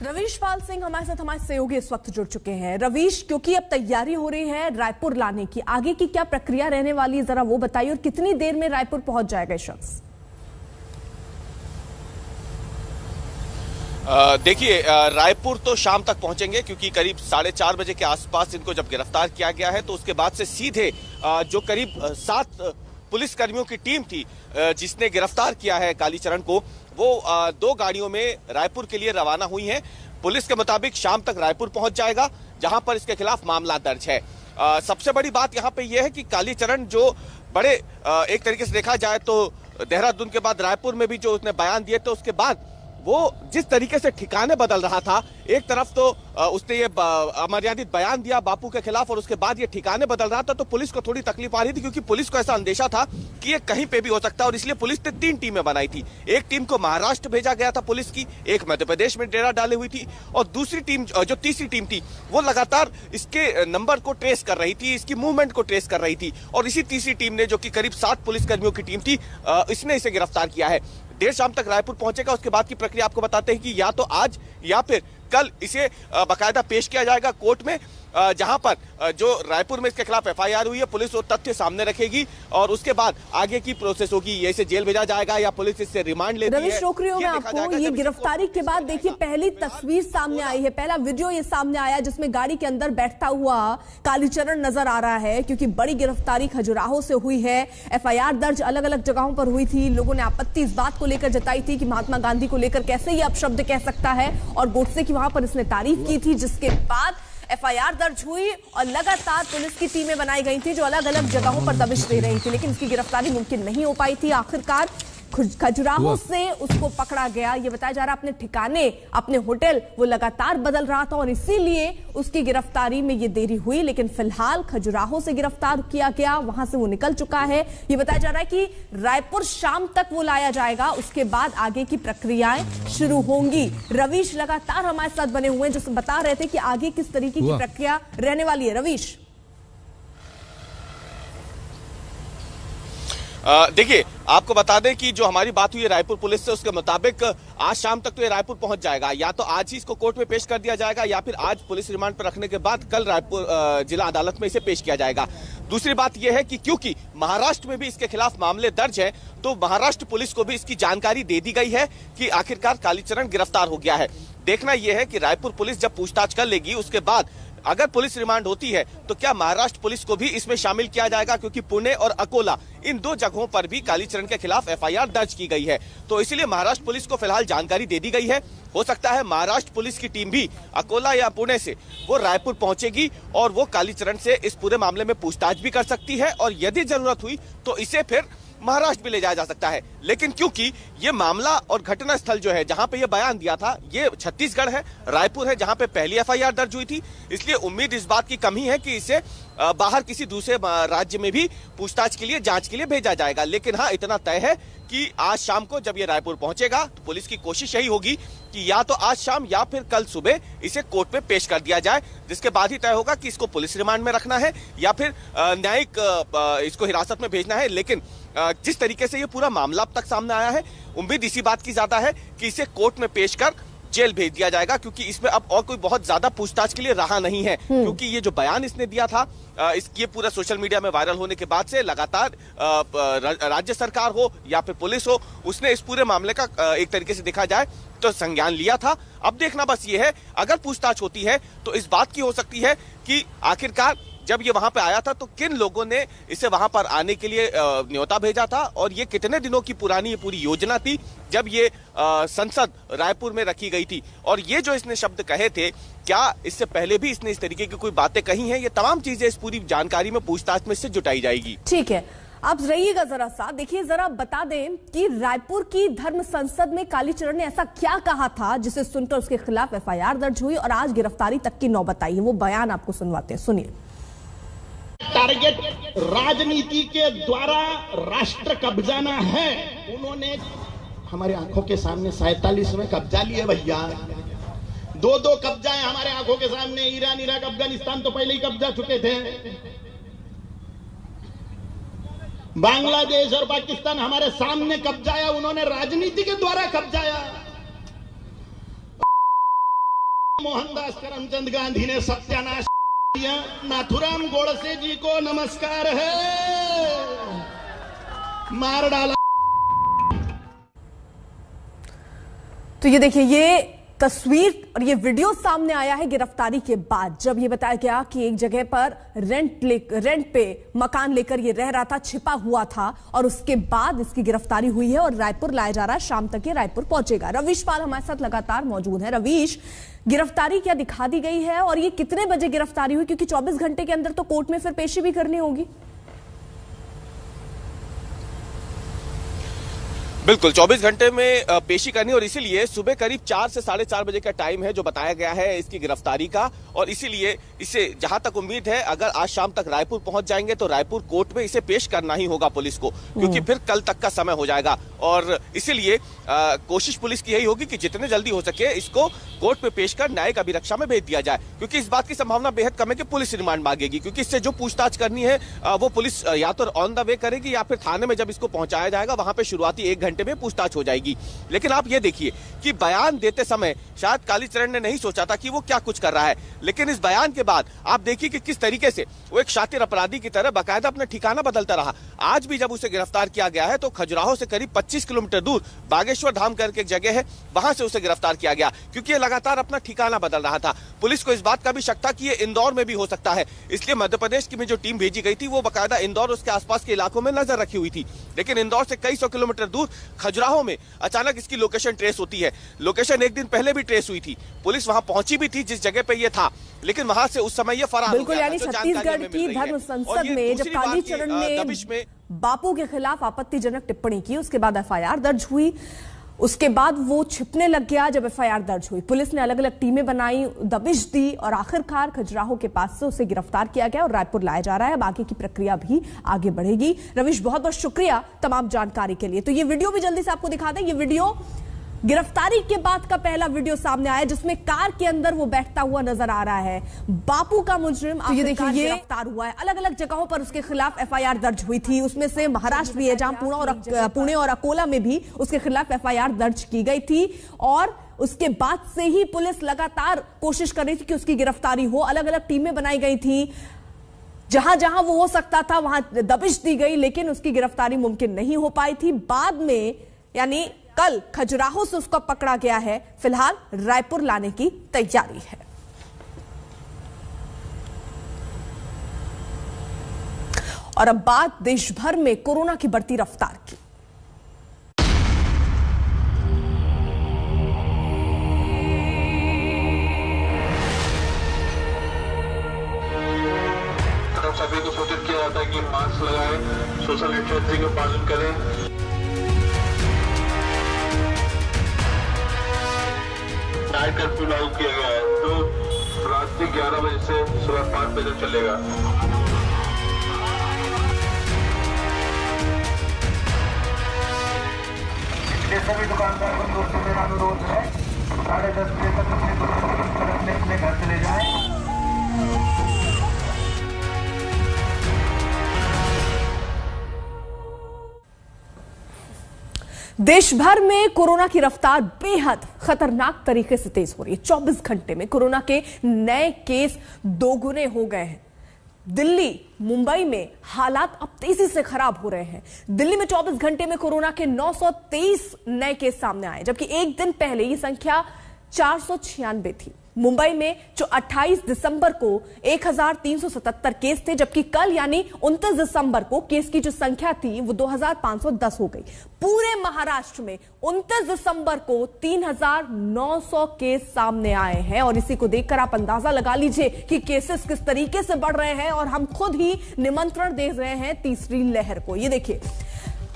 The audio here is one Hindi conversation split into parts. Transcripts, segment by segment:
रवीश पाल सिंह हमारे साथ हमारे सहयोगी इस वक्त जुड़ चुके हैं। रवीश, क्योंकि अब तैयारी हो रही है रायपुर लाने की, आगे की क्या प्रक्रिया रहने वाली है, जरा वो बताइए, और कितनी देर में रायपुर पहुंच जाएगा शख्स? देखिए, रायपुर तो शाम तक पहुंचेंगे, क्योंकि करीब 4:30 बजे के आसपास इनको जब गिरफ्तार किया गया है तो उसके बाद से सीधे जो करीब 7 पुलिसकर्मियों की टीम थी जिसने गिरफ्तार किया है कालीचरण को, वो 2 गाड़ियों में रायपुर के लिए रवाना हुई हैं। पुलिस के मुताबिक शाम तक रायपुर पहुंच जाएगा, जहां पर इसके खिलाफ मामला दर्ज है। सबसे बड़ी बात यहां पे यह है कि कालीचरण जो बड़े एक तरीके से देखा जाए तो देहरादून के बाद रायपुर में भी जो उसने बयान दिए थे, उसके बाद वो जिस तरीके से ठिकाने बदल रहा था, एक तरफ तो उसने ये अमर्यादित बयान दिया बापू के खिलाफ और उसके बाद ये ठिकाने बदल रहा था, तो पुलिस को थोड़ी तकलीफ आ रही थी, क्योंकि पुलिस को ऐसा अंदेशा था कि ये कहीं पे भी हो सकता है, और इसलिए पुलिस ने 3 टीमें बनाई थी। एक टीम को महाराष्ट्र भेजा गया था पुलिस की, एक मध्य प्रदेश में डेरा डाली हुई थी, और दूसरी टीम जो तीसरी टीम थी वो लगातार इसके नंबर को ट्रेस कर रही थी, इसकी मूवमेंट को ट्रेस कर रही थी। और इसी तीसरी टीम ने, जो कि करीब 7 पुलिसकर्मियों की टीम थी, इसने इसे गिरफ्तार किया है। देर शाम तक रायपुर पहुंचेगा। उसके बाद की प्रक्रिया आपको बताते हैं कि या तो आज या फिर कल इसे बाकायदा पेश किया जाएगा कोर्ट में, जहां पर जो रायपुर में इसके खिलाफ एफआईआर हुई है, पुलिस वो तथ्य सामने रखेगी और उसके बाद आगे की प्रोसेस होगी। ये इसे जेल भेजा जाएगा या पुलिस इससे रिमांड लेती है। रवीश, रोक रही हूं मैं आपको। ये गिरफ्तारी के बाद देखिए पहली तस्वीर सामने आई है, पहला वीडियो ये सामने आया जिसमें गाड़ी के अंदर बैठता हुआ कालीचरण नजर आ रहा है, क्योंकि बड़ी गिरफ्तारी खजुराहो से हुई है। एफआईआर दर्ज अलग अलग जगहों पर हुई थी। लोगों ने आपत्ति इस बात को लेकर जताई थी कि महात्मा गांधी को लेकर कैसे ये अपशब्द कह सकता है, और गोडसे की वहां पर इसने तारीफ की थी, जिसके बाद एफआईआर दर्ज हुई और लगातार पुलिस की टीमें बनाई गई थी जो अलग अलग जगहों पर दबिश दे रही थी, लेकिन इसकी गिरफ्तारी मुमकिन नहीं हो पाई थी। आखिरकार खजुराहो से उसको पकड़ा गया। ये बताया जा रहा है अपने ठिकाने, अपने होटल वो लगातार बदल रहा था और इसीलिए उसकी गिरफ्तारी में ये देरी हुई, लेकिन फिलहाल खजुराहो से गिरफ्तार किया गया, वहां से वो निकल चुका है। ये बताया जा रहा है कि रायपुर शाम तक वो लाया जाएगा, उसके बाद आगे की प्रक्रियाएं शुरू होंगी। रवीश लगातार हमारे साथ बने हुए हैं, जो बता रहे थे कि आगे किस तरीके की प्रक्रिया रहने वाली है। रवीश, देखिए, आपको बता दें कि जो हमारी बात हुई है रायपुर पुलिस से, उसके मुताबिक आज शाम तक तो ये रायपुर पहुंच जाएगा। या तो आज ही इसको कोर्ट में पेश कर दिया जाएगा या फिर आज पुलिस रिमांड पर रखने के बाद कल रायपुर जिला अदालत में इसे पेश किया जाएगा। दूसरी बात यह है कि क्योंकि महाराष्ट्र में भी इसके खिलाफ मामले दर्ज है, तो महाराष्ट्र पुलिस को भी इसकी जानकारी दे दी गई है कि आखिरकार कालीचरण गिरफ्तार हो गया है। देखना यह है कि रायपुर पुलिस जब पूछताछ कर लेगी, उसके बाद अगर पुलिस रिमांड होती है तो क्या महाराष्ट्र पुलिस को भी इसमें शामिल किया जाएगा, क्योंकि पुणे और अकोला इन 2 जगहों पर भी कालीचरण के खिलाफ एफआईआर दर्ज की गई है। तो इसलिए महाराष्ट्र पुलिस को फिलहाल जानकारी दे दी गई है। हो सकता है महाराष्ट्र पुलिस की टीम भी अकोला या पुणे से वो रायपुर पहुंचेगी और वो कालीचरण से इस पूरे मामले में पूछताछ भी कर सकती है, और यदि जरूरत हुई तो इसे फिर महाराष्ट्र भी ले जाया जा सकता है। लेकिन क्योंकि ये मामला और घटना स्थल जो है जहां पे ये बयान दिया था, ये छत्तीसगढ़ है, रायपुर है, जहां पे पहली एफआईआर दर्ज हुई थी, इसलिए उम्मीद इस बात की कम ही है कि इसे बाहर किसी दूसरे राज्य में भी पूछताछ के लिए, जांच के लिए भेजा जाएगा। लेकिन हाँ, इतना तय है कि आज शाम को जब ये रायपुर पहुंचेगा तो पुलिस की कोशिश यही होगी कि या तो आज शाम या फिर कल सुबह इसे कोर्ट में पेश कर दिया जाए, जिसके बाद ही तय होगा कि इसको पुलिस रिमांड में रखना है या फिर न्यायिक इसको हिरासत में भेजना है। लेकिन जिस तरीके से ये पूरा मामला अब तक सामने आया है, उम्मीद इसी बात की ज्यादा है कि इसे कोर्ट में पेश कर जेल भेज दिया जाएगा, क्योंकि इसमें अब और कोई बहुत ज्यादा पूछताछ के लिए रहा नहीं है। क्योंकि ये जो बयान इसने दिया था, ये पूरा सोशल मीडिया में वायरल होने के बाद से लगातार राज्य सरकार हो या फिर पुलिस हो, उसने इस पूरे मामले का एक तरीके से देखा जाए तो संज्ञान लिया था। अब देखना बस ये है, अगर पूछताछ होती है तो इस बात की हो सकती है कि आखिरकार जब ये वहां पे आया था तो किन लोगों ने इसे वहां पर आने के लिए न्योता भेजा था, और ये कितने दिनों की पुरानी ये पूरी योजना थी जब ये संसद रायपुर में रखी गई थी, और ये जो इसने शब्द कहे थे, क्या इससे पहले भी इसने इस तरीके की कोई बातें कही हैं, ये तमाम चीजें इस पूरी जानकारी में पूछताछ में से जुटाई जाएगी। ठीक है, आप रहिएगा जरा सा। देखिए, जरा बता दें कि रायपुर की धर्म संसद में कालीचरण ने ऐसा क्या कहा था जिसे सुनकर उसके खिलाफ एफआईआर दर्ज हुई और आज गिरफ्तारी तक की नौबत आई है। वो बयान आपको सुनवाते हैं, सुनिए। टारगेट राजनीति के द्वारा राष्ट्र कब्जाना है। उन्होंने हमारे आंखों के सामने 47 में कब्जा लिए भैया, 2-2 कब्जा है हमारे आंखों के सामने। ईरान, इराक, अफगानिस्तान तो पहले ही कब्जा चुके थे। बांग्लादेश और पाकिस्तान हमारे सामने कब्जाया, उन्होंने राजनीति के द्वारा कब्जाया। मोहनदास करमचंद गांधी ने सत्यानाश किया। नाथुराम गोडसे जी को नमस्कार है, मार डाला। तो ये देखिए, ये तस्वीर और ये वीडियो सामने आया है गिरफ्तारी के बाद, जब ये बताया गया कि एक जगह पर रेंट पे मकान लेकर ये रह रहा था, छिपा हुआ था, और उसके बाद इसकी गिरफ्तारी हुई है और रायपुर लाया जा रहा है। शाम तक ये रायपुर पहुंचेगा। रवीश पाल हमारे साथ लगातार मौजूद है। रवीश, गिरफ्तारी क्या दिखा दी गई है और ये कितने बजे गिरफ्तारी हुई, क्योंकि 24 घंटे के अंदर तो कोर्ट में फिर पेशी भी करनी होगी? बिल्कुल, 24 घंटे में पेशी करनी, और इसीलिए सुबह करीब 4 से 4:30 बजे का टाइम है जो बताया गया है इसकी गिरफ्तारी का। और इसीलिए इसे, जहां तक उम्मीद है, अगर आज शाम तक रायपुर पहुंच जाएंगे तो रायपुर कोर्ट में इसे पेश करना ही होगा पुलिस को, क्योंकि फिर कल तक का समय हो जाएगा। और इसीलिए कोशिश पुलिस की यही होगी कि जितने जल्दी हो सके इसको कोर्ट में पेश कर न्यायिक अभिरक्षा में भेज दिया जाए, क्योंकि इस बात की संभावना बेहद कम है कि पुलिस रिमांड मांगेगी, क्योंकि इससे जो पूछताछ करनी है वो पुलिस या तो ऑन द वे करेगी या फिर थाने में जब इसको पहुंचाया जाएगा वहां पे शुरुआती 1 घंटे में पूछताछ हो जाएगी। लेकिन आप ये देखिए कि बयान देते समय शायद कालीचरण ने नहीं सोचा था कि वो क्या कुछ कर रहा है, लेकिन इस बयान के बाद आप देखिए कि किस तरीके से वो एक शातिर अपराधी की तरह बाकायदा अपना ठिकाना बदलता रहा। आज भी जब उसे गिरफ्तार किया गया है तो खजुराहो से करीब 25 किलोमीटर दूर बागेश्वर धाम करके एक जगह है, वहां से उसे गिरफ्तार किया गया, क्योंकि ये लगातार अपना ठिकाना बदल रहा था। पुलिस को इस बात का भी शक था कि ये इंदौर में भी हो सकता है, इसलिए मध्य प्रदेश की में जो टीम भेजी गई थी वो बाकायदा इंदौर उसके आसपास के इलाकों में नजर रखी हुई थी। लेकिन इंदौर से कई 100 किलोमीटर दूर खजुराहो में अचानक इसकी लोकेशन ट्रेस होती है। लोकेशन एक दिन पहले भी ट्रेस हुई थी, पुलिस वहां पहुंची भी थी जिस जगह पे ये था, लेकिन वहां से उस समय ये फरार हो गया। यानी छत्तीसगढ़ की धर्म संसद में जब कालीचरण ने बापू के खिलाफ आपत्तिजनक टिप्पणी की, उसके बाद एफआईआर दर्ज हुई। उसके बाद वो छिपने लग गया। जब एफआईआर दर्ज हुई, पुलिस ने अलग अलग टीमें बनाई, दबिश दी और आखिरकार खजुराहो के पास से उसे गिरफ्तार किया गया और रायपुर लाया जा रहा है। बाकी की प्रक्रिया भी आगे बढ़ेगी। रवीश, बहुत बहुत शुक्रिया तमाम जानकारी के लिए। तो ये वीडियो भी जल्दी से आपको दिखा दें। ये वीडियो गिरफ्तारी के बाद का पहला वीडियो सामने आया, जिसमें कार के अंदर वो बैठता हुआ नजर आ रहा है। बापू का मुजरिम आखिरकार गिरफ्तार हुआ है। अलग अलग जगहों पर उसके खिलाफ एफआईआर दर्ज हुई थी, उसमें से महाराष्ट्र भी है जहां पुणे और अकोला में भी उसके खिलाफ एफआईआर दर्ज की गई थी। और उसके बाद से ही पुलिस लगातार कोशिश कर रही थी कि उसकी गिरफ्तारी हो। अलग अलग टीमें बनाई गई थी, जहां जहां वो हो सकता था वहां दबिश दी गई, लेकिन उसकी गिरफ्तारी मुमकिन नहीं हो पाई थी। बाद में यानी कल खजुराहो से उसको पकड़ा गया है। फिलहाल रायपुर लाने की तैयारी है। और अब बात देश भर में कोरोना की बढ़ती रफ्तार की। सभी को सूचित किया जाता है कि मास्क लगाएं, सोशल डिस्टेंसिंग का पालन करें। नाइट कर्फ्यू लागू किया गया है, जो रात के 11 बजे से सुबह 5 बजे तक चलेगा। सभी दुकानदारों को मेरा अनुरोध है, 10:30 बजे तक अपने घर चले जाएं। देश भर में कोरोना की रफ्तार बेहद खतरनाक तरीके से तेज हो रही है। 24 घंटे में कोरोना के नए केस दोगुने हो गए हैं। दिल्ली, मुंबई में हालात अब तेजी से खराब हो रहे हैं। दिल्ली में 24 घंटे में कोरोना के 923 नए केस सामने आए, जबकि एक दिन पहले ये संख्या 496 थी। मुंबई में जो 28 दिसंबर को 1377 केस थे, जबकि कल यानी 29 दिसंबर को केस की जो संख्या थी वो 2510 हो गई। पूरे महाराष्ट्र में 29 दिसंबर को 3900 केस सामने आए हैं। और इसी को देखकर आप अंदाजा लगा लीजिए कि केसेस किस तरीके से बढ़ रहे हैं और हम खुद ही निमंत्रण दे रहे हैं तीसरी लहर को। ये देखिए,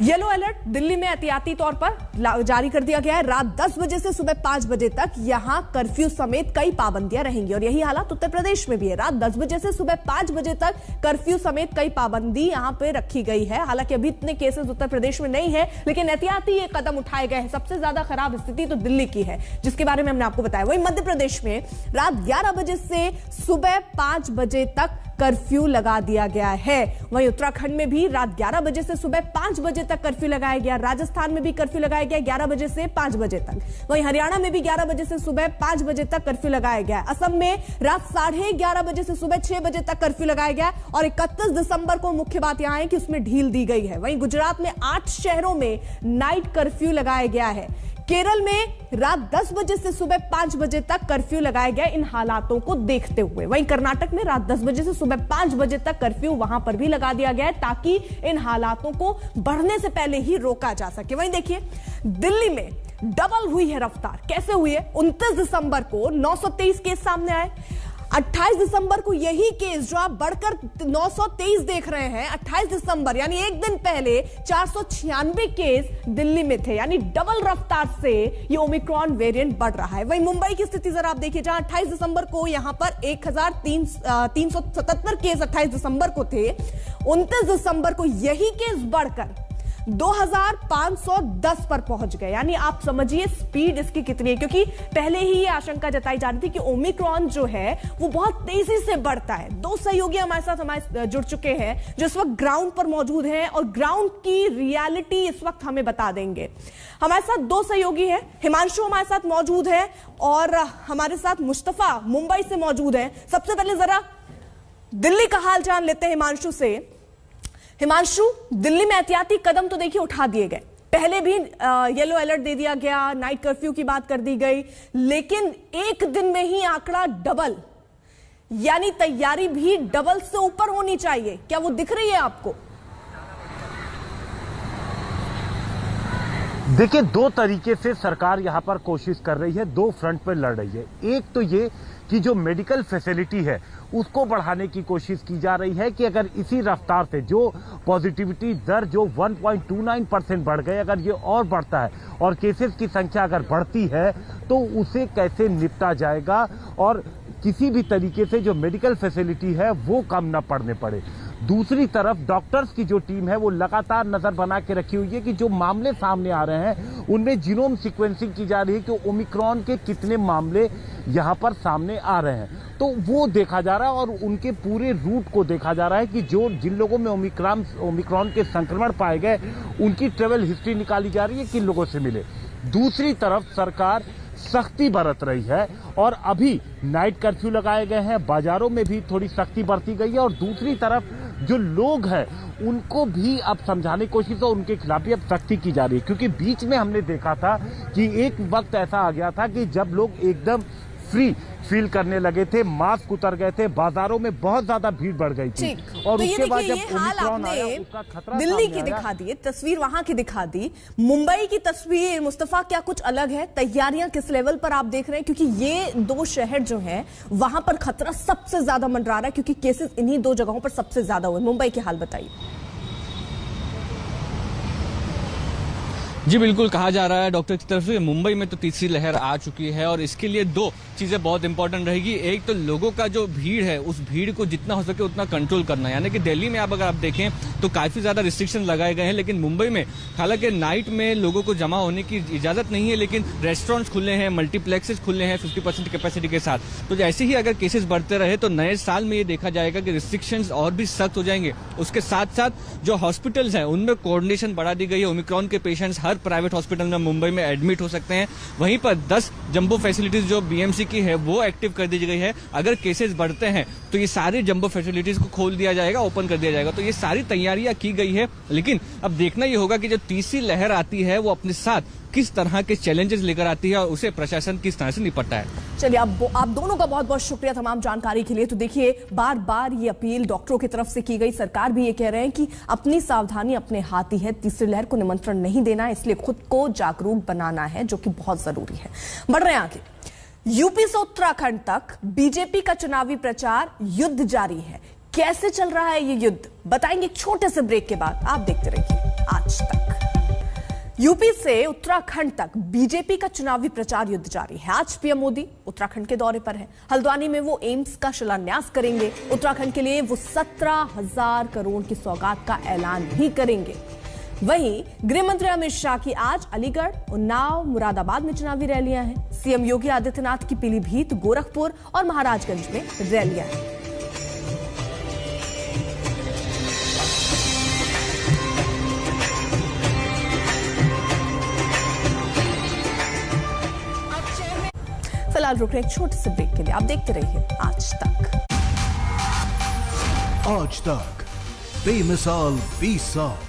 येलो अलर्ट दिल्ली में एहतियाती तौर पर जारी कर दिया गया है। रात 10 बजे से सुबह 5 बजे तक यहां कर्फ्यू समेत कई पाबंदियां रहेंगी और यही हालात उत्तर प्रदेश में भी है। रात 10 बजे से सुबह 5 बजे तक कर्फ्यू समेत कई पाबंदी यहां पे रखी गई है। हालांकि अभी इतने केसेस उत्तर प्रदेश में नहीं है, लेकिन एहतियाती ये कदम उठाए गए हैं। सबसे ज्यादा खराब स्थिति तो दिल्ली की है, जिसके बारे में हमने आपको बताया। वही मध्य प्रदेश में रात 11 बजे से सुबह 5 बजे तक कर्फ्यू लगा दिया गया है। वहीं उत्तराखंड में भी रात 11 बजे से सुबह 5 बजे तक कर्फ्यू लगाया गया। राजस्थान में भी कर्फ्यू लगाया गया 11 बजे से 5 बजे तक। वहीं हरियाणा में भी 11 बजे से सुबह 5 बजे तक कर्फ्यू लगाया गया। असम में रात 11:30 बजे से सुबह 6 बजे तक कर्फ्यू लगाया गया और 31 दिसंबर को मुख्य बात यहां है कि उसमें ढील दी गई है। वहीं गुजरात में 8 शहरों में नाइट कर्फ्यू लगाया गया है। केरल में रात 10 बजे से सुबह 5 बजे तक कर्फ्यू लगाया गया इन हालातों को देखते हुए। वहीं कर्नाटक में रात 10 बजे से सुबह 5 बजे तक कर्फ्यू वहां पर भी लगा दिया गया है ताकि इन हालातों को बढ़ने से पहले ही रोका जा सके। वहीं देखिए दिल्ली में डबल हुई है रफ्तार। कैसे हुई है? 29 दिसंबर को 923 केस सामने आए। 28 दिसंबर को यही केस जो आप बढ़कर 923 देख रहे हैं, 28 दिसंबर यानी एक दिन पहले 496 केस दिल्ली में थे। यानी डबल रफ्तार से ये ओमिक्रॉन वेरिएंट बढ़ रहा है। वहीं मुंबई की स्थिति जरा आप देखिए, जहां 28 दिसंबर को यहां पर 1377 केस 28 दिसंबर को थे। 29 दिसंबर को यही केस बढ़कर 2510 पर पहुंच गए। यानी आप समझिए स्पीड इसकी कितनी है, क्योंकि पहले ही ये आशंका जताई जा रही थी कि ओमिक्रॉन जो है वो बहुत तेजी से बढ़ता है। 2 सहयोगी हमारे साथ जुड़ चुके हैं जो इस वक्त ग्राउंड पर मौजूद हैं और ग्राउंड की रियलिटी इस वक्त हमें बता देंगे। हमारे साथ 2 सहयोगी हैं। हिमांशु हमारे साथ मौजूद है और हमारे साथ मुस्तफा मुंबई से मौजूद है। सबसे पहले जरा दिल्ली का हाल जान लेते हैं हिमांशु से। हिमांशु, दिल्ली में एहतियाती कदम तो देखिए उठा दिए गए। पहले भी येलो अलर्ट दे दिया गया, नाइट कर्फ्यू की बात कर दी गई, लेकिन एक दिन में ही आंकड़ा डबल, यानी तैयारी भी डबल से ऊपर होनी चाहिए। क्या वो दिख रही है आपको? देखिए, 2 तरीके से सरकार यहां पर कोशिश कर रही है, 2 फ्रंट पर लड़ रही है। एक तो ये कि जो मेडिकल फैसिलिटी है उसको बढ़ाने की कोशिश की जा रही है कि अगर इसी रफ्तार से जो पॉजिटिविटी दर जो 1.29% बढ़ गए, अगर ये और बढ़ता है और केसेस की संख्या अगर बढ़ती है तो उसे कैसे निपटा जाएगा और किसी भी तरीके से जो मेडिकल फैसिलिटी है वो कम न पड़ने पड़े। दूसरी तरफ डॉक्टर्स की जो टीम है वो लगातार नजर बना के रखी हुई है कि जो मामले सामने आ रहे हैं उनमें जीनोम सीक्वेंसिंग की जा रही है कि ओमिक्रॉन के कितने मामले यहां पर सामने आ रहे हैं, तो वो देखा जा रहा है और उनके पूरे रूट को देखा जा रहा है कि जिन लोगों में ओमिक्रॉन के संक्रमण पाए गए उनकी ट्रेवल हिस्ट्री निकाली जा रही है, किन लोगों से मिले। दूसरी तरफ सरकार सख्ती बरत रही है और अभी नाइट कर्फ्यू लगाए गए हैं, बाजारों में भी थोड़ी सख्ती बरती गई है और दूसरी तरफ जो लोग हैं उनको भी अब समझाने की कोशिश और उनके खिलाफ भी अब सख्ती की जा रही है। क्योंकि बीच में हमने देखा था कि एक वक्त ऐसा आ गया था कि जब लोग एकदम फ्री फील करने लगे थे, मास्क उतर गए थे, बाजारों में बहुत ज्यादा भीड़ बढ़ गई थी और तो उसके बाद जब ओमिक्रॉन आया उसका खतरा दिल्ली की दिखा दी, तस्वीर वहां की दिखा दी, मुंबई की तस्वीर मुस्तफा क्या कुछ अलग है? तैयारियां किस लेवल पर आप देख रहे हैं? क्योंकि ये 2 शहर जो हैं वहां पर खतरा सबसे ज्यादा मंडरा रहा है, क्योंकि केसेस इन्हीं 2 जगहों पर सबसे ज्यादा हुए। मुंबई के हाल बताइए। जी बिल्कुल, कहा जा रहा है डॉक्टर की तरफ से मुंबई में तो तीसरी लहर आ चुकी है और इसके लिए 2 चीजें बहुत इंपॉर्टेंट रहेगी। एक तो लोगों का जो भीड़ है उस भीड़ को जितना हो सके उतना कंट्रोल करना, यानी कि दिल्ली में अगर आप देखें तो काफी ज्यादा रिस्ट्रिक्शन लगाए गए हैं, लेकिन मुंबई में हालांकि नाइट में लोगों को जमा होने की इजाजत नहीं है, लेकिन रेस्टोरेंट्स खुले हैं, मल्टीप्लेक्सेस खुले हैं 50% कैपेसिटी के साथ। तो जैसे ही अगर केसेस बढ़ते रहे तो नए साल में ये देखा जाएगा कि रिस्ट्रिक्शंस और भी सख्त हो जाएंगे। उसके साथ साथ जो हॉस्पिटल्स हैं उनमें कोऑर्डिनेशन बढ़ा दी गई है। ओमिक्रॉन के पेशेंट्स हर प्राइवेट हॉस्पिटल में मुंबई में एडमिट हो सकते हैं। वहीं पर 10 जंबो फैसिलिटीज जो बीएमसी की है वो एक्टिव कर दी गई है। अगर केसेस बढ़ते हैं तो ये सारी जंबो फैसिलिटीज को खोल दिया जाएगा, ओपन कर दिया जाएगा। तो ये सारी तैयारियां की गई है, लेकिन अब देखना ये होगा कि जो तीसरी लहर आती है वो अपने साथ किस तरह के चैलेंजेस लेकर आती है और उसे प्रशासन किस तरह से निपटता है। चलिए, आप दोनों का बहुत बहुत शुक्रिया तमाम जानकारी के लिए। तो देखिए, बार बार ये अपील डॉक्टरों की तरफ से की गई, सरकार भी ये कह रहे हैं कि अपनी सावधानी अपने हाथ ही है, तीसरी लहर को निमंत्रण नहीं देना है, इसलिए खुद को जागरूक बनाना है, जो कि बहुत जरूरी है। बढ़ रहे हैं आगे। यूपी से उत्तराखंड तक बीजेपी का चुनावी प्रचार युद्ध जारी है। कैसे चल रहा है ये युद्ध बताएंगे एक छोटे से ब्रेक के बाद। आप देखते रहिए आज तक। यूपी से उत्तराखंड तक बीजेपी का चुनावी प्रचार युद्ध जारी है। आज पीएम मोदी उत्तराखंड के दौरे पर है। हल्द्वानी में वो एम्स का शिलान्यास करेंगे। उत्तराखंड के लिए वो 17,000 करोड़ की सौगात का ऐलान भी करेंगे। वहीं गृह मंत्री अमित शाह की आज अलीगढ़, उन्नाव, मुरादाबाद में चुनावी रैलियां हैं। सीएम योगी आदित्यनाथ की पीलीभीत, गोरखपुर और महाराजगंज में रैलियां हैं। फिलहाल रुक रहे एक छोटे से ब्रेक के लिए। आप देखते रहिए आज तक। आज तक बेमिसाल 20 साल।